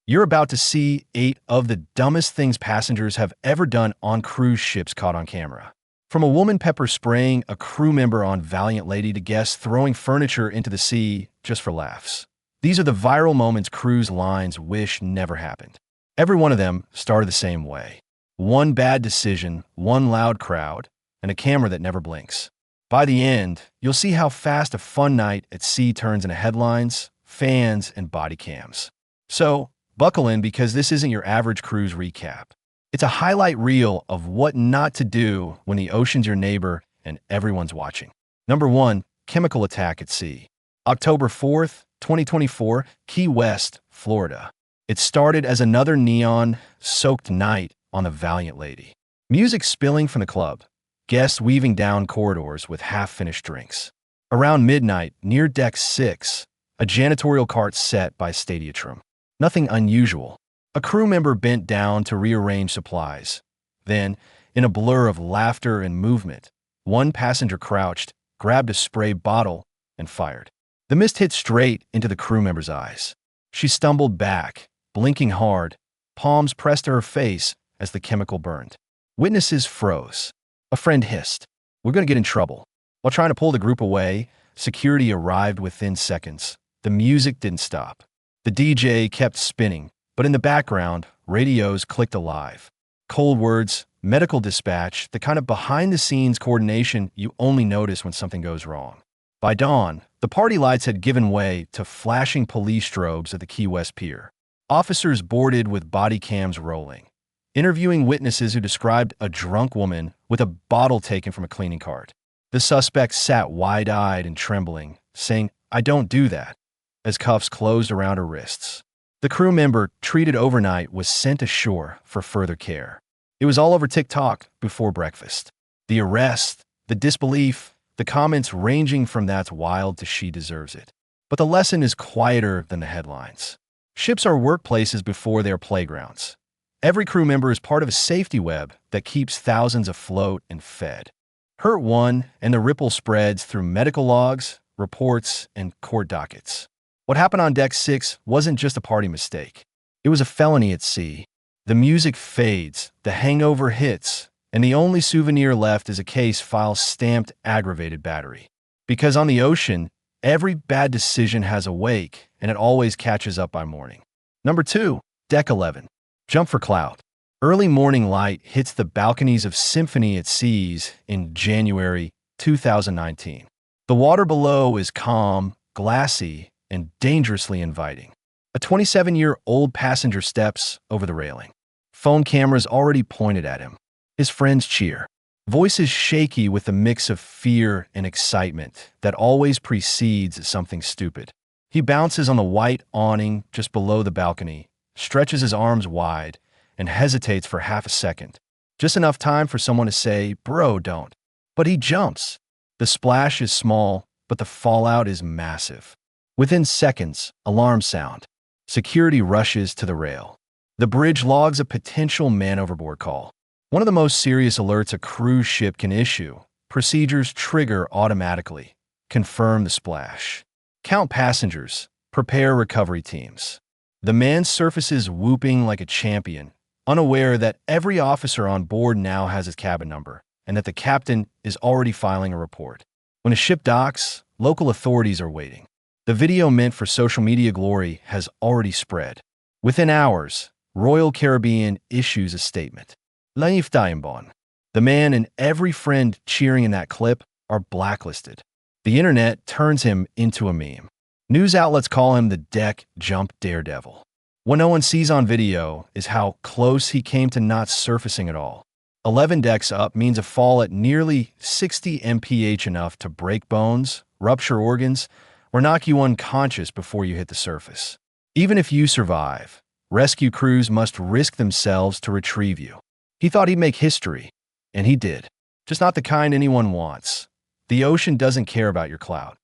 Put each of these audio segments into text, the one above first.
You're about to see 8 of the dumbest things passengers have ever done on cruise ships caught on camera. From a woman pepper spraying a crew member on Valiant Lady to guests throwing furniture into the sea just for laughs. These are the viral moments cruise lines wish never happened. Every one of them started the same way. One bad decision, one loud crowd, and a camera that never blinks. By the end, you'll see how fast a fun night at sea turns into headlines, fans, and body cams. So, buckle in because this isn't your average cruise recap. It's a highlight reel of what not to do when the ocean's your neighbor and everyone's watching. Number 1. Chemical attack at sea. October 4th, 2024, Key West, Florida. It started as another neon-soaked night on the Valiant Lady. Music spilling from the club. Guests weaving down corridors with half-finished drinks. Around midnight, near Deck 6, a janitorial cart set by Stadiatrum. Nothing unusual. A crew member bent down to rearrange supplies. Then, in a blur of laughter and movement, one passenger crouched, grabbed a spray bottle, and fired. The mist hit straight into the crew member's eyes. She stumbled back, blinking hard, palms pressed to her face as the chemical burned. Witnesses froze. A friend hissed, "We're going to get in trouble." While trying to pull the group away, security arrived within seconds. The music didn't stop. The DJ kept spinning, but in the background, radios clicked alive. Cold words, medical dispatch, the kind of behind-the-scenes coordination you only notice when something goes wrong. By dawn, the party lights had given way to flashing police strobes at the Key West Pier. Officers boarded with body cams rolling, interviewing witnesses who described a drunk woman with a bottle taken from a cleaning cart. The suspect sat wide-eyed and trembling, saying, "I don't do that," as cuffs closed around her wrists. The crew member, treated overnight, was sent ashore for further care. It was all over TikTok before breakfast. The arrest, the disbelief, the comments ranging from "that's wild" to "she deserves it." But the lesson is quieter than the headlines. Ships are workplaces before they are playgrounds. Every crew member is part of a safety web that keeps thousands afloat and fed. Hurt one, and the ripple spreads through medical logs, reports, and court dockets. What happened on Deck 6 wasn't just a party mistake. It was a felony at sea. The music fades, the hangover hits, and the only souvenir left is a case file stamped aggravated battery. Because on the ocean, every bad decision has a wake, and it always catches up by morning. Number 2. Deck 11. Jump for clout. Early morning light hits the balconies of Symphony at Seas in January 2019. The water below is calm, glassy, and dangerously inviting. A 27-year-old passenger steps over the railing. Phone cameras already pointed at him. His friends cheer. Voices shaky with a mix of fear and excitement that always precedes something stupid. He bounces on the white awning just below the balcony, stretches his arms wide, and hesitates for half a second. Just enough time for someone to say, "Bro, don't." But he jumps. The splash is small, but the fallout is massive. Within seconds, alarms sound. Security rushes to the rail. The bridge logs a potential man-overboard call. One of the most serious alerts a cruise ship can issue. Procedures trigger automatically. Confirm the splash. Count passengers. Prepare recovery teams. The man surfaces whooping like a champion, unaware that every officer on board now has his cabin number, and that the captain is already filing a report. When a ship docks, local authorities are waiting. The video meant for social media glory has already spread. Within hours, Royal Caribbean issues a statement. "Laif Diambon." The man and every friend cheering in that clip are blacklisted. The internet turns him into a meme. News outlets call him the deck jump daredevil. What no one sees on video is how close he came to not surfacing at all. 11 decks up means a fall at nearly 60 mph, enough to break bones, rupture organs, or knock you unconscious before you hit the surface. Even if you survive, rescue crews must risk themselves to retrieve you. He thought he'd make history, and he did. Just not the kind anyone wants. The ocean doesn't care about your clout.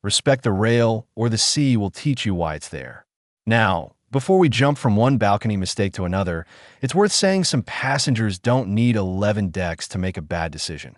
Respect the rail, or the sea will teach you why it's there. Now, before we jump from one balcony mistake to another, it's worth saying some passengers don't need 11 decks to make a bad decision.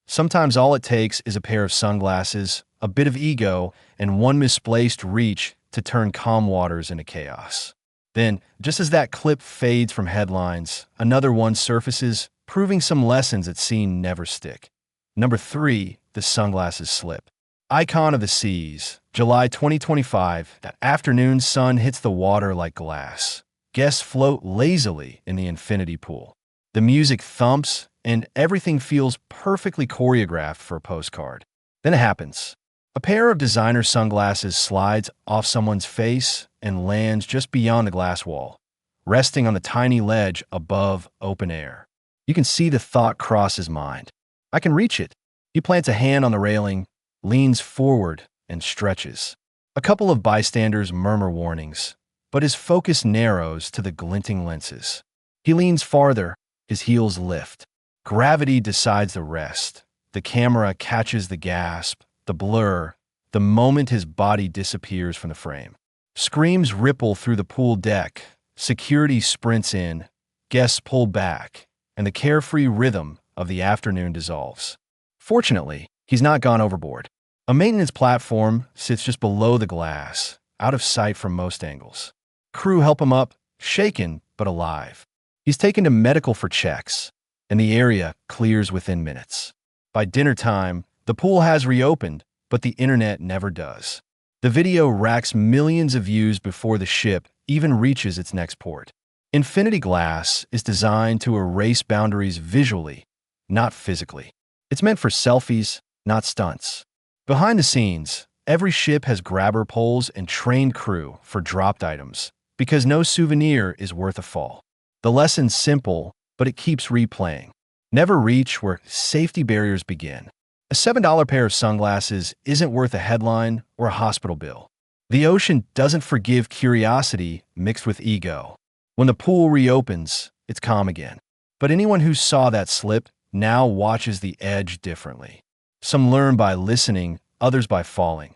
Sometimes all it takes is a pair of sunglasses, a bit of ego, and one misplaced reach to turn calm waters into chaos. Then, just as that clip fades from headlines, another one surfaces, proving some lessons at sea never stick. Number 3, the sunglasses slip. Icon of the seas, July 2025. That afternoon sun hits the water like glass. Guests float lazily in the infinity pool. The music thumps, and everything feels perfectly choreographed for a postcard. Then it happens. A pair of designer sunglasses slides off someone's face and lands just beyond the glass wall, resting on the tiny ledge above open air. You can see the thought cross his mind. I can reach it. He plants a hand on the railing, leans forward, and stretches. A couple of bystanders murmur warnings, but his focus narrows to the glinting lenses. He leans farther, his heels lift. Gravity decides the rest. The camera catches the gasp, the blur, the moment his body disappears from the frame. Screams ripple through the pool deck, security sprints in, guests pull back, and the carefree rhythm of the afternoon dissolves. Fortunately, he's not gone overboard. A maintenance platform sits just below the glass, out of sight from most angles. Crew help him up, shaken but alive. He's taken to medical for checks, and the area clears within minutes. By dinner time, the pool has reopened, but the internet never does. The video racks millions of views before the ship even reaches its next port. Infinity Glass is designed to erase boundaries visually, not physically. It's meant for selfies, not stunts. Behind the scenes, every ship has grabber poles and trained crew for dropped items, because no souvenir is worth a fall. The lesson's simple, but it keeps replaying. Never reach where safety barriers begin. A $7 pair of sunglasses isn't worth a headline or a hospital bill. The ocean doesn't forgive curiosity mixed with ego. When the pool reopens, it's calm again. But anyone who saw that slip now watches the edge differently. Some learn by listening, others by falling.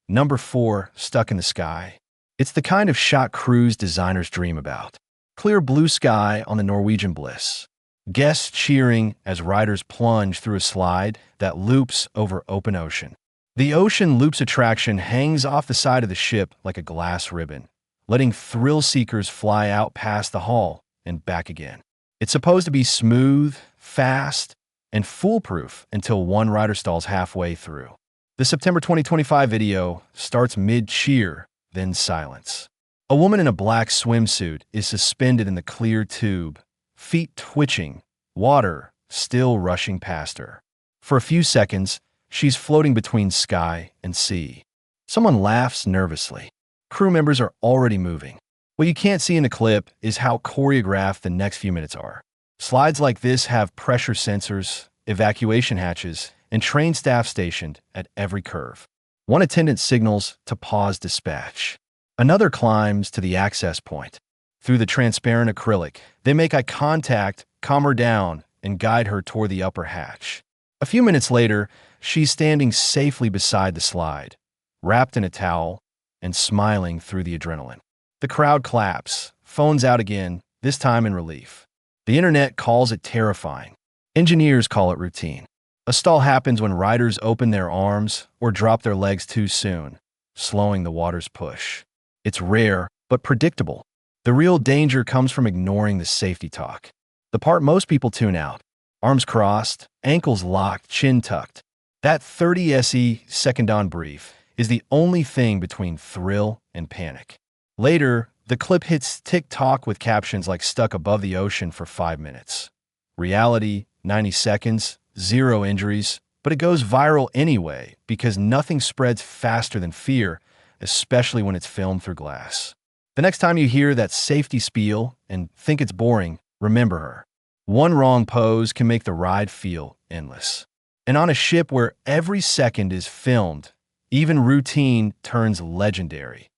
Number 4, stuck in the sky. It's the kind of shot cruise designers dream about. Clear blue sky on the Norwegian Bliss. Guests cheering as riders plunge through a slide that loops over open ocean. The ocean loops attraction hangs off the side of the ship like a glass ribbon, letting thrill seekers fly out past the hull and back again. It's supposed to be smooth, fast, and foolproof until one rider stalls halfway through. The September 2025 video starts mid-cheer, then silence. A woman in a black swimsuit is suspended in the clear tube, feet twitching, water still rushing past her. For a few seconds, she's floating between sky and sea. Someone laughs nervously. Crew members are already moving. What you can't see in the clip is how choreographed the next few minutes are. Slides like this have pressure sensors, evacuation hatches, and trained staff stationed at every curve. One attendant signals to pause dispatch. Another climbs to the access point. Through the transparent acrylic, they make eye contact, calm her down, and guide her toward the upper hatch. A few minutes later, she's standing safely beside the slide, wrapped in a towel and smiling through the adrenaline. The crowd claps, phones out again, this time in relief. The internet calls it terrifying. Engineers call it routine. A stall happens when riders open their arms or drop their legs too soon, slowing the water's push. It's rare, but predictable. The real danger comes from ignoring the safety talk. The part most people tune out. Arms crossed, ankles locked, chin tucked. That 30 SE second-on brief is the only thing between thrill and panic. Later, the clip hits TikTok with captions like "stuck above the ocean for 5 minutes." Reality, 90 seconds, 0 injuries, but it goes viral anyway because nothing spreads faster than fear, especially when it's filmed through glass. The next time you hear that safety spiel and think it's boring, remember her. One wrong pose can make the ride feel endless. And on a ship where every second is filmed, even routine turns legendary.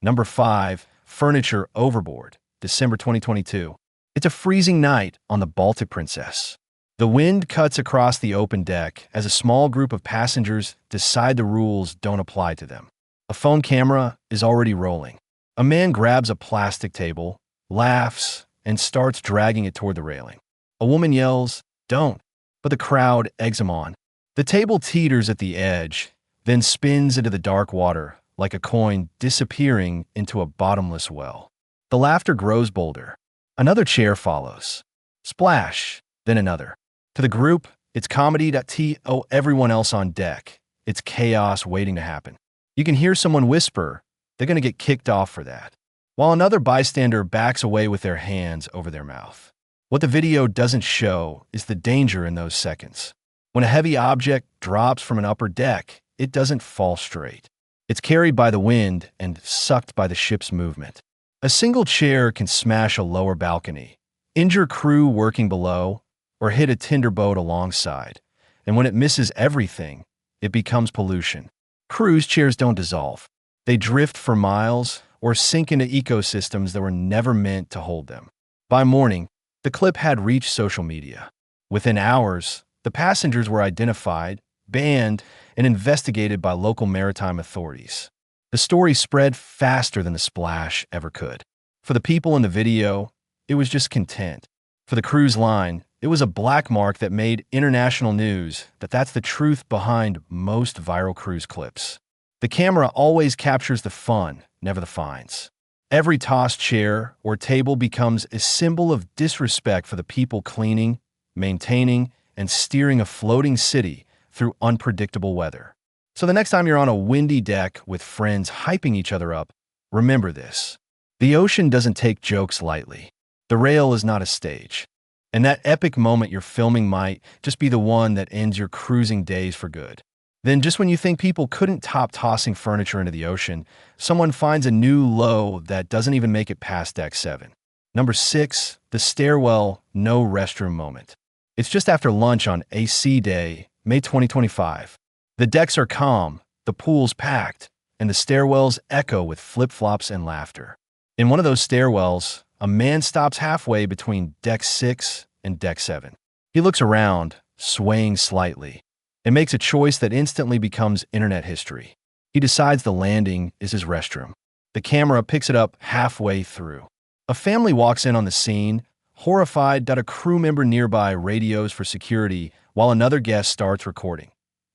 Number 5, furniture overboard, December 2022. It's a freezing night on the Baltic Princess. The wind cuts across the open deck as a small group of passengers decide the rules don't apply to them. A phone camera is already rolling. A man grabs a plastic table, laughs, and starts dragging it toward the railing. A woman yells, "Don't," but the crowd eggs him on. The table teeters at the edge, then spins into the dark water like a coin disappearing into a bottomless well. The laughter grows bolder. Another chair follows. Splash, then another. To the group, it's comedy.to everyone else on deck. It's chaos waiting to happen. You can hear someone whisper, they're going to get kicked off for that, while another bystander backs away with their hands over their mouth. What the video doesn't show is the danger in those seconds. When a heavy object drops from an upper deck, it doesn't fall straight. It's carried by the wind and sucked by the ship's movement. A single chair can smash a lower balcony, injure crew working below, or hit a tinder boat alongside. And when it misses everything, it becomes pollution. Cruise chairs don't dissolve. They drift for miles or sink into ecosystems that were never meant to hold them. By morning, the clip had reached social media. Within hours, the passengers were identified, banned, and investigated by local maritime authorities. The story spread faster than the splash ever could. For the people in the video, it was just content. For the cruise line, it was a black mark that made international news that's the truth behind most viral cruise clips. The camera always captures the fun, never the fines. Every tossed chair or table becomes a symbol of disrespect for the people cleaning, maintaining, and steering a floating city through unpredictable weather. So the next time you're on a windy deck with friends hyping each other up, remember this. The ocean doesn't take jokes lightly. The rail is not a stage. And that epic moment you're filming might just be the one that ends your cruising days for good. Then just when you think people couldn't top tossing furniture into the ocean, someone finds a new low that doesn't even make it past deck 7. Number 6, the stairwell, no restroom moment. It's just after lunch on AC Day, May 2025. The decks are calm, the pool's packed, and the stairwells echo with flip-flops and laughter. In one of those stairwells, a man stops halfway between deck 6 and deck 7. He looks around, swaying slightly, and makes a choice that instantly becomes internet history. He decides the landing is his restroom. The camera picks it up halfway through. A family walks in on the scene, horrified that a crew member nearby radios for security while another guest starts recording.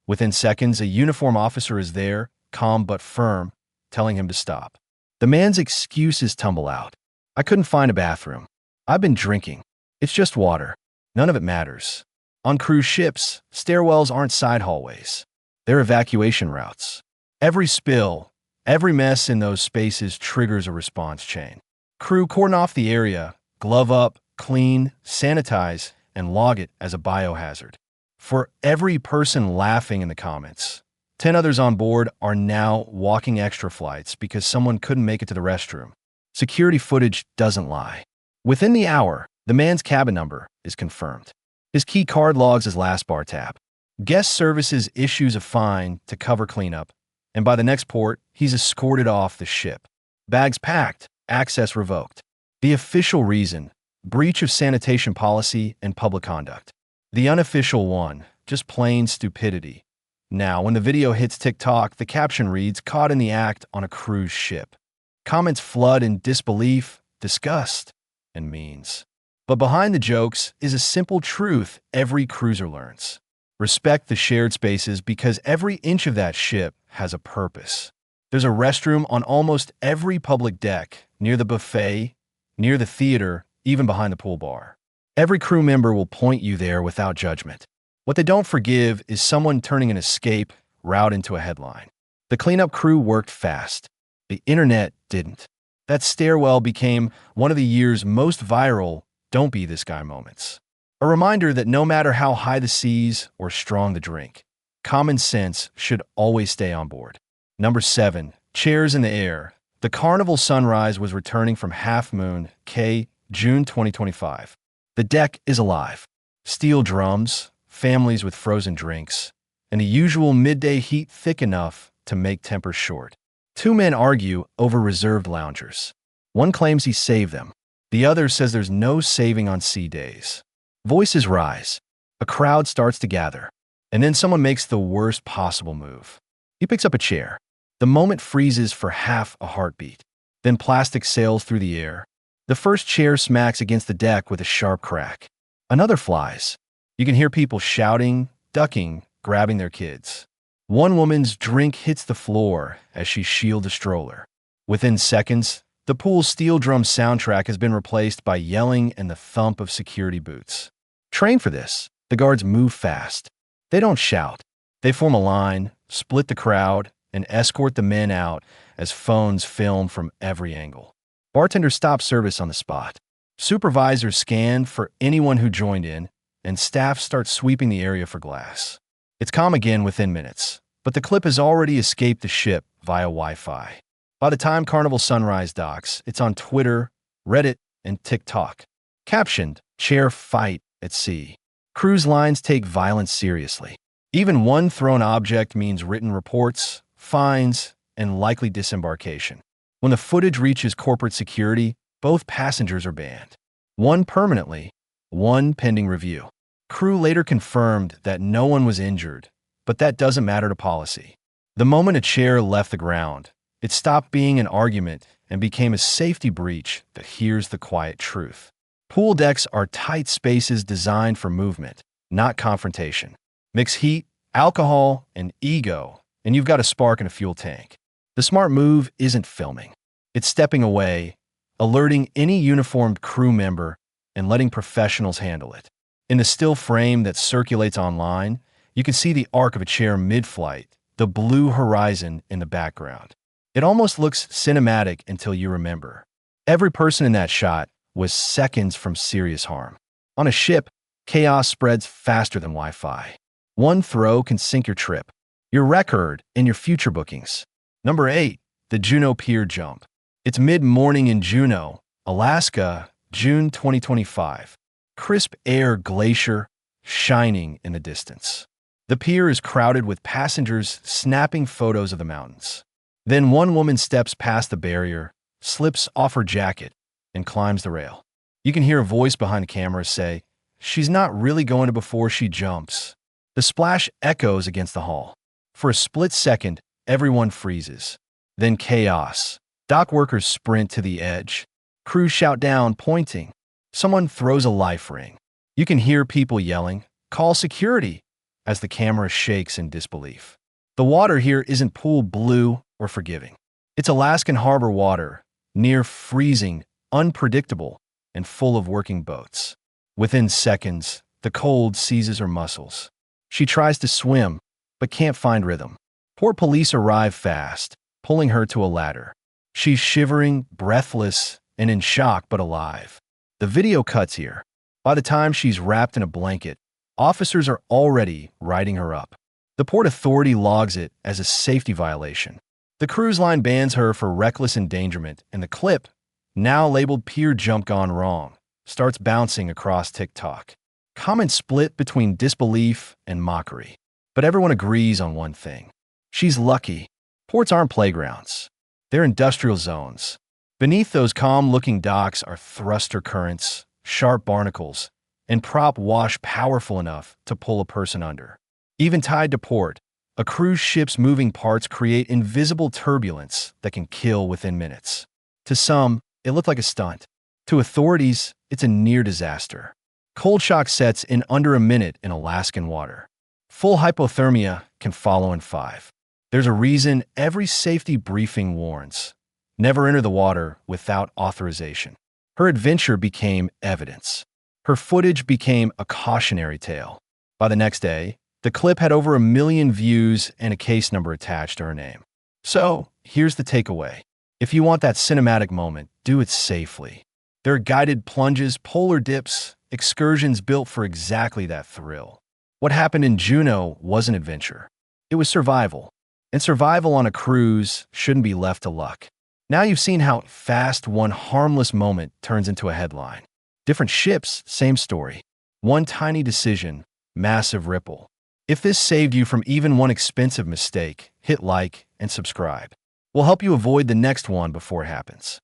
Within seconds, a uniformed officer is there, calm but firm, telling him to stop. The man's excuses tumble out. I couldn't find a bathroom. I've been drinking. It's just water. None of it matters. On cruise ships, stairwells aren't side hallways. They're evacuation routes. Every spill, every mess in those spaces triggers a response chain. Crew cordon off the area, glove up, clean, sanitize, and log it as a biohazard. For every person laughing in the comments, 10 others on board are now walking extra flights because someone couldn't make it to the restroom. Security footage doesn't lie. Within the hour, the man's cabin number is confirmed. His key card logs his last bar tab. Guest services issues a fine to cover cleanup, and by the next port, he's escorted off the ship. Bags packed, access revoked. The official reason, breach of sanitation policy and public conduct. The unofficial one, just plain stupidity. Now, when the video hits TikTok, the caption reads, "Caught in the act on a cruise ship." Comments flood in disbelief, disgust, and means. But behind the jokes is a simple truth every cruiser learns. Respect the shared spaces because every inch of that ship has a purpose. There's a restroom on almost every public deck, near the buffet, near the theater, even behind the pool bar. Every crew member will point you there without judgment. What they don't forgive is someone turning an escape route into a headline. The cleanup crew worked fast. The internet didn't. That stairwell became one of the year's most viral "don't be this guy" moments. A reminder that no matter how high the seas or strong the drink, common sense should always stay on board. Number 7, chairs in the air. The Carnival Sunrise was returning from Half Moon Cay, June 2025. The deck is alive. Steel drums, families with frozen drinks, and the usual midday heat thick enough to make tempers short. 2 men argue over reserved loungers. One claims he saved them. The other says there's no saving on sea days. Voices rise. A crowd starts to gather. And then someone makes the worst possible move. He picks up a chair. The moment freezes for half a heartbeat. Then plastic sails through the air. The first chair smacks against the deck with a sharp crack. Another flies. You can hear people shouting, ducking, grabbing their kids. One woman's drink hits the floor as she shields a stroller. Within seconds, The pool's steel drum soundtrack has been replaced by yelling and the thump of security boots. Trained for this, the guards move fast. They don't shout. They form a line, split the crowd, and escort the men out as phones film from every angle. Bartenders stop service on the spot. Supervisors scan for anyone who joined in, and staff start sweeping the area for glass. It's calm again within minutes, but the clip has already escaped the ship via Wi-Fi. By the time Carnival Sunrise docks, it's on Twitter, Reddit, and TikTok. Captioned, "Chair Fight at Sea." Cruise lines take violence seriously. Even one thrown object means written reports, fines, and likely disembarkation. When the footage reaches corporate security, both passengers are banned. One permanently, one pending review. Crew later confirmed that no one was injured, but that doesn't matter to policy. The moment a chair left the ground, it stopped being an argument and became a safety breach that hears the quiet truth. Pool decks are tight spaces designed for movement, not confrontation. Mix heat, alcohol, and ego, and you've got a spark in a fuel tank. The smart move isn't filming. It's stepping away, alerting any uniformed crew member, and letting professionals handle it. In the still frame that circulates online, you can see the arc of a chair mid-flight, the blue horizon in the background. It almost looks cinematic until you remember. Every person in that shot was seconds from serious harm. On a ship, chaos spreads faster than Wi-Fi. One throw can sink your trip, your record, and your future bookings. Number 8. The Juneau Pier Jump. It's mid-morning in Juneau, Alaska, June 2025. Crisp air glacier shining in the distance. The pier is crowded with passengers snapping photos of the mountains. Then one woman steps past the barrier, slips off her jacket, and climbs the rail. You can hear a voice behind the camera say, "She's not really going to before she jumps." The splash echoes against the hull. For a split second, everyone freezes. Then chaos. Dock workers sprint to the edge. Crews shout down, pointing. Someone throws a life ring. You can hear people yelling, "Call security," as the camera shakes in disbelief. The water here isn't pool blue or forgiving. It's Alaskan harbor water, near freezing, unpredictable, and full of working boats. Within seconds, the cold seizes her muscles. She tries to swim, but can't find rhythm. Port police arrive fast, pulling her to a ladder. She's shivering, breathless, and in shock but alive. The video cuts here. By the time she's wrapped in a blanket, officers are already writing her up. The Port Authority logs it as a safety violation. The cruise line bans her for reckless endangerment, and the clip, now labeled Pier Jump Gone Wrong, starts bouncing across TikTok. Comments split between disbelief and mockery. But everyone agrees on one thing. She's lucky. Ports aren't playgrounds. They're industrial zones. Beneath those calm-looking docks are thruster currents, sharp barnacles, and prop wash powerful enough to pull a person under. Even tied to port, a cruise ship's moving parts create invisible turbulence that can kill within minutes. To some, it looked like a stunt. To authorities, it's a near disaster. Cold shock sets in under a minute in Alaskan water. Full hypothermia can follow in 5. There's a reason every safety briefing warns. Never enter the water without authorization. Her adventure became evidence. Her footage became a cautionary tale. By the next day, the clip had over 1 million views and a case number attached to her name. So, here's the takeaway. If you want that cinematic moment, do it safely. There are guided plunges, polar dips, excursions built for exactly that thrill. What happened in Juneau wasn't adventure. It was survival. And survival on a cruise shouldn't be left to luck. Now you've seen how fast one harmless moment turns into a headline. Different ships, same story. One tiny decision, massive ripple. If this saved you from even one expensive mistake, hit like and subscribe. We'll help you avoid the next one before it happens.